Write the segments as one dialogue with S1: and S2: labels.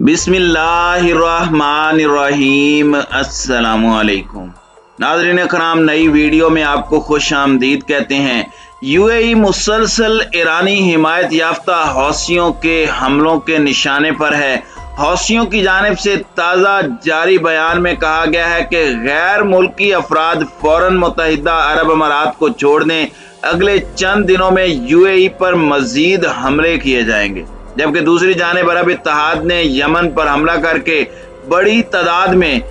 S1: बिस्मिल्लाहिर्रहमानिर्रहीम। अस्सलामुअलैकुम नाज़रीन कराम, नई वीडियो में आपको खुश आमदीद कहते हैं। यूएई मुसलसल ईरानी हिमायत याफ्ता हौसियों के हमलों के निशाने पर है। हौसियों की जानिब से ताज़ा जारी बयान में कहा गया है कि गैर मुल्की अफराद फौरन मुत्तहिदा अरब अमारात को छोड़ दें। अगले चंद दिनों में यूएई पर मजीद हमले किए जाएंगे। जबकि दूसरी जानिब अरब इत्तेहाद ने यमन पर हमला करके बड़ी तादाद में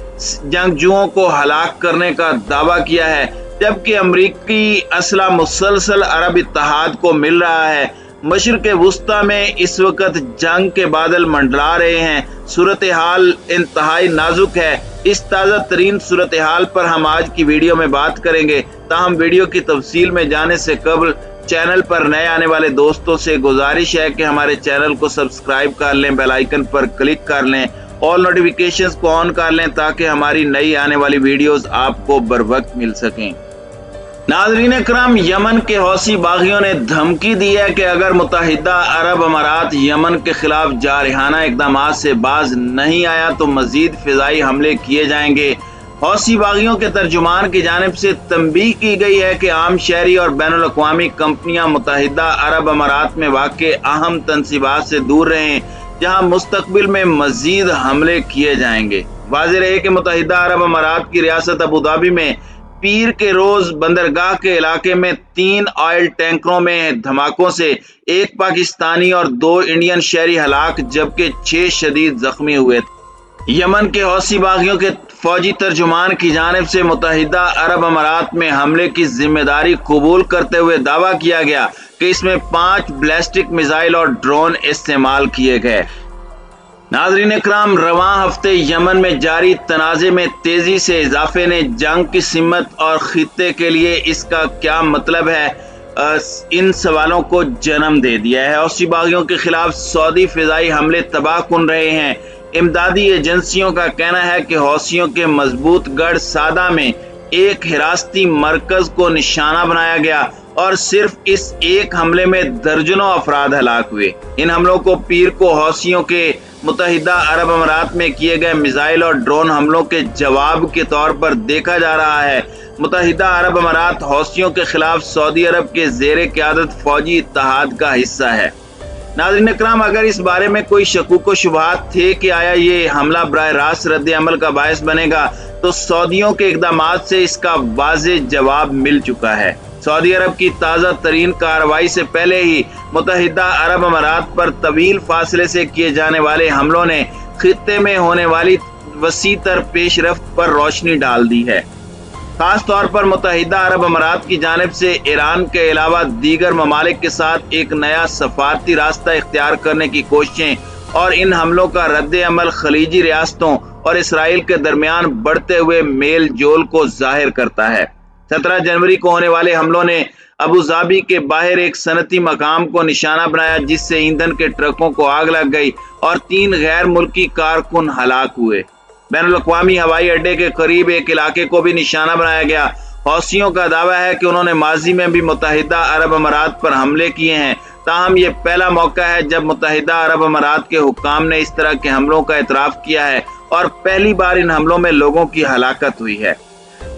S1: जंगजुओं को हलाक करने का दावा किया है, जबकि अमरीकी असला मुसलसल अरब इत्तेहाद को मिल रहा है। मशरिक़ वुस्ता में इस वक्त जंग के बादल मंडरा रहे हैं। सूरत हाल इंतहाई नाजुक है। इस ताज़ा तरीन सूरत हाल पर हम आज की वीडियो में बात करेंगे। ताहम वीडियो की तफसील में जाने से कबल चैनल पर नए आने वाले दोस्तों से गुजारिश है कि हमारे चैनल को सब्सक्राइब कर लें, बेल आइकन पर क्लिक कर लें, ऑल नोटिफिकेशंस को ऑन कर लें ताकि हमारी नई आने वाली वीडियोस आपको बर वक्त मिल सकें। नाज़रीन कराम, यमन के हौसी बागियों ने धमकी दी है कि अगर मुत्तहिदा अरब अमारात यमन के खिलाफ जारहाना इक़दाम से बाज नहीं आया तो मजीद फ़िज़ाई हमले किए जाएंगे। हौसी बागियों के तर्जुमान की जानिब से तंबीह की गई है कि आम शहरी और बैनुल-अक़वामी कंपनियां मुत्तहिदा अरब अमारात में वाक़े अहम तनसीबात से दूर रहें, जहां मुस्तक़बिल में मजीद हमले किए जाएंगे। वाज़ेह रहे कि मुत्तहिदा अरब अमारात की रियासत अबू धाबी में पीर के रोज बंदरगाह के इलाके में 3 ऑयल टैंकरों में धमाकों से 1 पाकिस्तानी और 2 इंडियन शहरी हलाक जबकि 6 शदीद जख्मी हुए। यमन के हौसी बागियों के फौजी तर्जुमान की जानिब से मुत्तहिदा अरब अमारात में हमले की जिम्मेदारी कबूल करते हुए दावा किया गया कि इसमें 5 बैलिस्टिक मिसाइल और ड्रोन इस्तेमाल किए गए। नाज़रीन इकराम, रवां हफ्ते यमन में जारी तनाज़े में तेजी से इजाफे ने जंग की सिमत और खित्ते के लिए इसका क्या मतलब है, इन सवालों को जन्म दे दिया है। हौसी बागियों के खिलाफ सऊदी फिजाई हमले तबाहकुन रहे हैं। इमदादी एजेंसियों का कहना है कि हौसियों के मजबूत गढ़ सादा में एक हिरासती मरकज को निशाना बनाया गया और सिर्फ इस एक हमले में दर्जनों अफराद हलाक हुए। इन हमलों को पीर को हौसियों के मुत्तहिदा अरब अमारात में किए गए मिसाइल और ड्रोन हमलों के जवाब के तौर पर देखा जा रहा है। मुत्तहिदा अरब अमारात हौसियों के खिलाफ सऊदी अरब के ज़ेरे क़यादत फौजी इत्तेहाद का हिस्सा है। नाज़रीन इकराम, अगर इस बारे में कोई शकूक व शुबहात थे कि आया ये हमला बराह रास्त रद्द अमल का बायस बनेगा, तो सऊदियों के इक़दामात से इसका वाज़ेह जवाब मिल चुका है। सऊदी अरब की ताज़ा तरीन कार्रवाई से पहले ही मुत्तहिदा अरब अमारात पर तवील फासले से किए जाने वाले हमलों ने खित्ते में होने वाली वसी तर पेशरफ्त पर रोशनी डाल दी है। खास तौर पर मुत्तहिदा अरब अमारात की जानिब से ईरान के अलावा दीगर ममालिक के साथ एक नया सफारती रास्ता इख्तियार करने की कोशिशें और इन हमलों का रद्द अमल खलीजी रियासतों और इसराइल के दरमियान बढ़ते हुए मेल जोल को जाहिर करता है। 17 जनवरी को होने वाले हमलों ने अबू धाबी के बाहर एक सनती मकाम को निशाना बनाया, जिससे ईंधन के ट्रकों को आग लग गई और 3 गैर मुल्की कारकुन हलाक हुए। बैनुल-अक़वामी हवाई अड्डे के करीब एक इलाके को भी निशाना बनाया गया। हौसियों का दावा है कि उन्होंने माजी में भी मुत्तहिदा अरब अमारात पर हमले किए हैं, ताहम ये पहला मौका है जब मुत्तहिदा अरब अमारात के हुक्काम ने इस तरह के हमलों का एतराफ़ किया है और पहली बार इन हमलों में लोगों की हलाकत हुई है।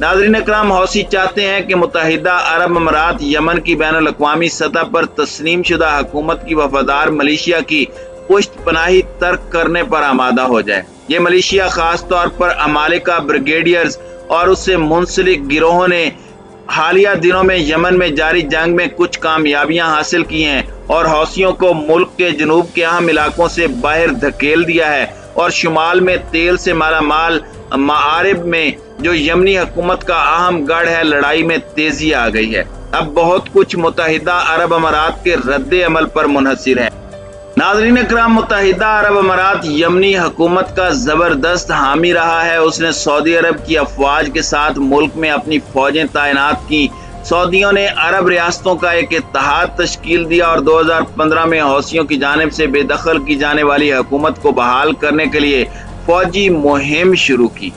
S1: नाज़रीन इकराम, हौसी चाहते हैं कि मुत्तहिदा अरब अमारात यमन की बैनुल-अक़वामी सतह पर तस्लीम शुदा हुकूमत की वफादार मलेशिया की पुश्त पनाही तर्क करने पर आमादा हो जाए। ये मलेशिया खास तौर पर अमालिका ब्रिगेडियर्स और उससे मुंसलिक गिरोहों ने हालिया दिनों में यमन में जारी जंग में कुछ कामयाबियां हासिल की हैं और हौसियों को मुल्क के जनूब के अहम इलाकों से बाहर धकेल दिया है और शुमाल में तेल से मालामाल मारिब में जो यमनी हुकूमत का अहम गढ़ है, लड़ाई में तेजी आ गई है। अब बहुत कुछ मुत्तहिदा अरब अमारात के रद्द अमल पर मुनहसिर है। नाज़रीन इकराम, मुत्तहिदा अरब अमारात यमनी हुकूमत का जबरदस्त हामी रहा है। उसने सऊदी अरब की अफवाज के साथ मुल्क में अपनी फौजें तैनात की। सऊदियों ने अरब रियासतों का एक इत्तेहाद तश्कील दिया और 2015 में हौसियों की जानिब से बेदखल की जाने वाली हुकूमत को बहाल करने के लिए फौजी मुहिम शुरू की।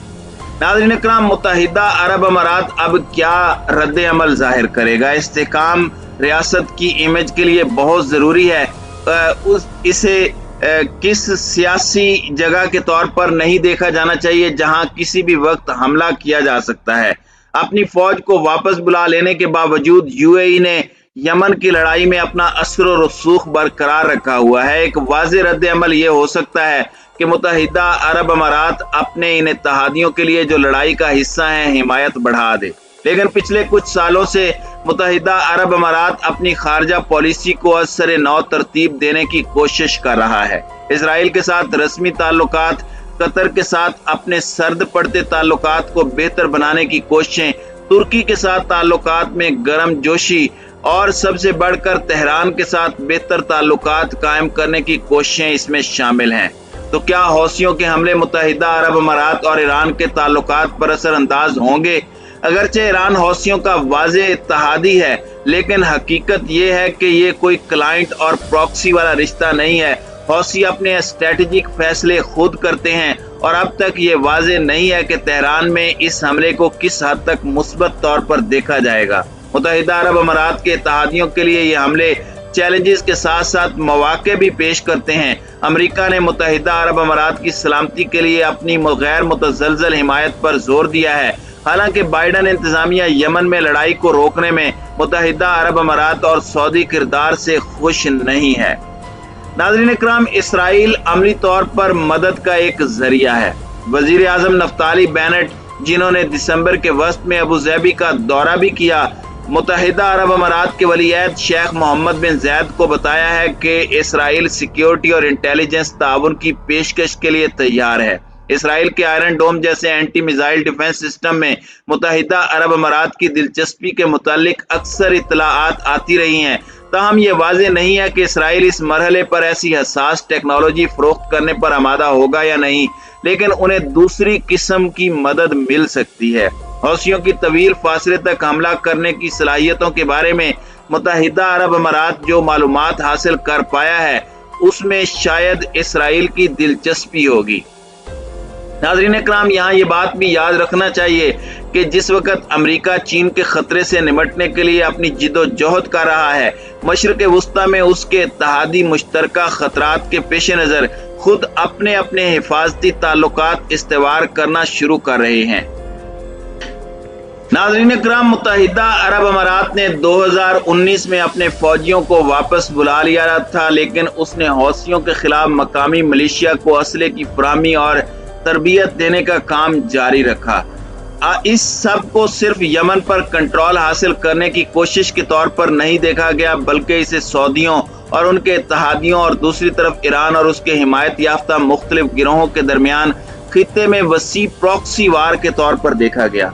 S1: नाज़रीन इकराम, मुत्तहिदा अरब अमारात अब क्या रद्द अमल जाहिर करेगा? इस्तेहकाम रियासत की इमेज के लिए बहुत ज़रूरी है। इसे किस सियासी जगह के तौर पर नहीं देखा जाना चाहिए जहां किसी भी वक्त हमला किया जा सकता है। अपनी फौज को वापस बुला लेने के बावजूद यूएई ने यमन की लड़ाई में अपना असर और रसूख बरकरार रखा हुआ है। एक वाज़ेह रद्द अमल ये हो सकता है कि मुत्तहिदा अरब अमारात अपने इन इत्तेहादियों के लिए जो लड़ाई का हिस्सा हैं हिमायत बढ़ा दे, लेकिन पिछले कुछ सालों से मुत्तहिदा अरब अमारात अपनी खारजा पॉलिसी को असर नौ तरतीब देने की कोशिश कर रहा है। इसराइल के साथ रस्मी ताल्लुकात, कतर के साथ अपने सर्द पड़ते ताल्लुकात को बेहतर बनाने की कोशिशें, तुर्की के साथ ताल्लुकात में गर्म जोशी और सबसे बढ़कर तेहरान के साथ बेहतर ताल्लुकात कायम करने की कोशिशें इसमें शामिल हैं। तो क्या हौसियों के हमले मुत्तहिदा अरब अमारात और ईरान के ताल्लुकात पर असरअंदाज होंगे? अगरचे ईरान हौसियों का वाज़ेह इत्तेहादी है, लेकिन हकीकत ये है कि ये कोई क्लाइंट और प्रॉक्सी वाला रिश्ता नहीं है। हौसी अपने स्ट्रेटेजिक फैसले खुद करते हैं और अब तक ये वाज़ेह नहीं है कि तेहरान में इस हमले को किस हद तक मुस्बत तौर पर देखा जाएगा। मुत्तहिदा अरब अमारात के इत्तेहादियों के लिए ये हमले चैलेंजेस के साथ साथ मौके भी पेश करते हैं। अमेरिका ने मुत्तहिदा अरब अमारात की सलामती के लिए अपनी गैर मुतज़लज़ल हिमायत पर जोर दिया है। हालांकि बाइडन इंतजामिया यमन में लड़ाई को रोकने में मुत्तहिदा अरब अमारात और सऊदी किरदार से खुश नहीं है। नाज़रीन इकराम, इसराइल अमली तौर पर मदद का एक जरिया है। वजीर आज़म नफ्ताली बेनेट, जिन्होंने दिसंबर के वस्त में अबू ज़ैबी का दौरा भी किया, मुत्तहिदा अरब अमारात के वलीअहद शेख मोहम्मद बिन ज़ैद को बताया है कि इसराइल सिक्योरिटी और इंटेलिजेंस ताउन की पेशकश के लिए तैयार है। इसराइल के आयरन डोम जैसे एंटी मिसाइल डिफेंस सिस्टम में मुत्तहिदा अरब अमारात की दिलचस्पी के मुतालिक अक्सर इत्तलाआत आती रही हैं। ताहम ये वाज़ेह नहीं है कि इसराइल इस मरहले पर ऐसी हसास टेक्नोलॉजी फरोख्त करने पर आमादा होगा या नहीं, लेकिन उन्हें दूसरी किस्म की मदद मिल सकती है। हौसियों की तवील फासले तक हमला करने की सलाहियतों के बारे में मुत्तहिदा अरब अमारात जो मालूमात हासिल कर पाया है, उसमें शायद इसराइल की दिलचस्पी होगी। नाज़रीन इकराम, यहाँ ये बात भी याद रखना चाहिए कि जिस वक्त अमेरिका चीन के खतरे से निपटने के लिए अपनी जिद्दोजहद कर रहा है, मशरिक़ वस्ता में उसके इत्तेहादी मुश्तरका खतरात के पेश नज़र खुद अपने अपने हिफाजती ताल्लुकात इस्तेवार करना शुरू कर रहे हैं। नाज़रीन इकराम, मुत्तहिदा अरब अमारात ने 2019 में अपने फौजियों को वापस बुला लिया था, लेकिन उसने हौसियों के खिलाफ मकामी मिलिशिया को असले की फराहमी और तरबियत देने का काम जारी रखा। इस सब को सिर्फ यमन पर कंट्रोल हासिल करने की कोशिश के तौर पर नहीं देखा गया, बल्कि इसे सऊदियों और उनके इत्तेहादियों और दूसरी तरफ ईरान और उसके हिमायत याफ्ता मुख्तलिफ गिरोहों के दरमियान खित्ते में वसी प्रॉक्सी वार के तौर पर देखा गया।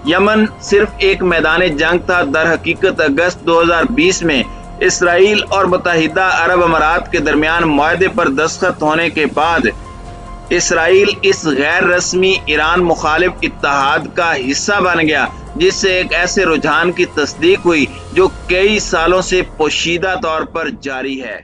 S1: यमन सिर्फ एक मैदान जंग था। दर हकीकत अगस्त 2020 में इसराइल और मुत्तहिदा अरब अमारात के दरमियान मुआहदे पर दस्तखत होने के बाद इसराइल इस गैर रस्मी ईरान मुखालिफ इत्तेहाद का हिस्सा बन गया, जिससे एक ऐसे रुझान की तस्दीक हुई जो कई सालों से पोशीदा तौर पर जारी है।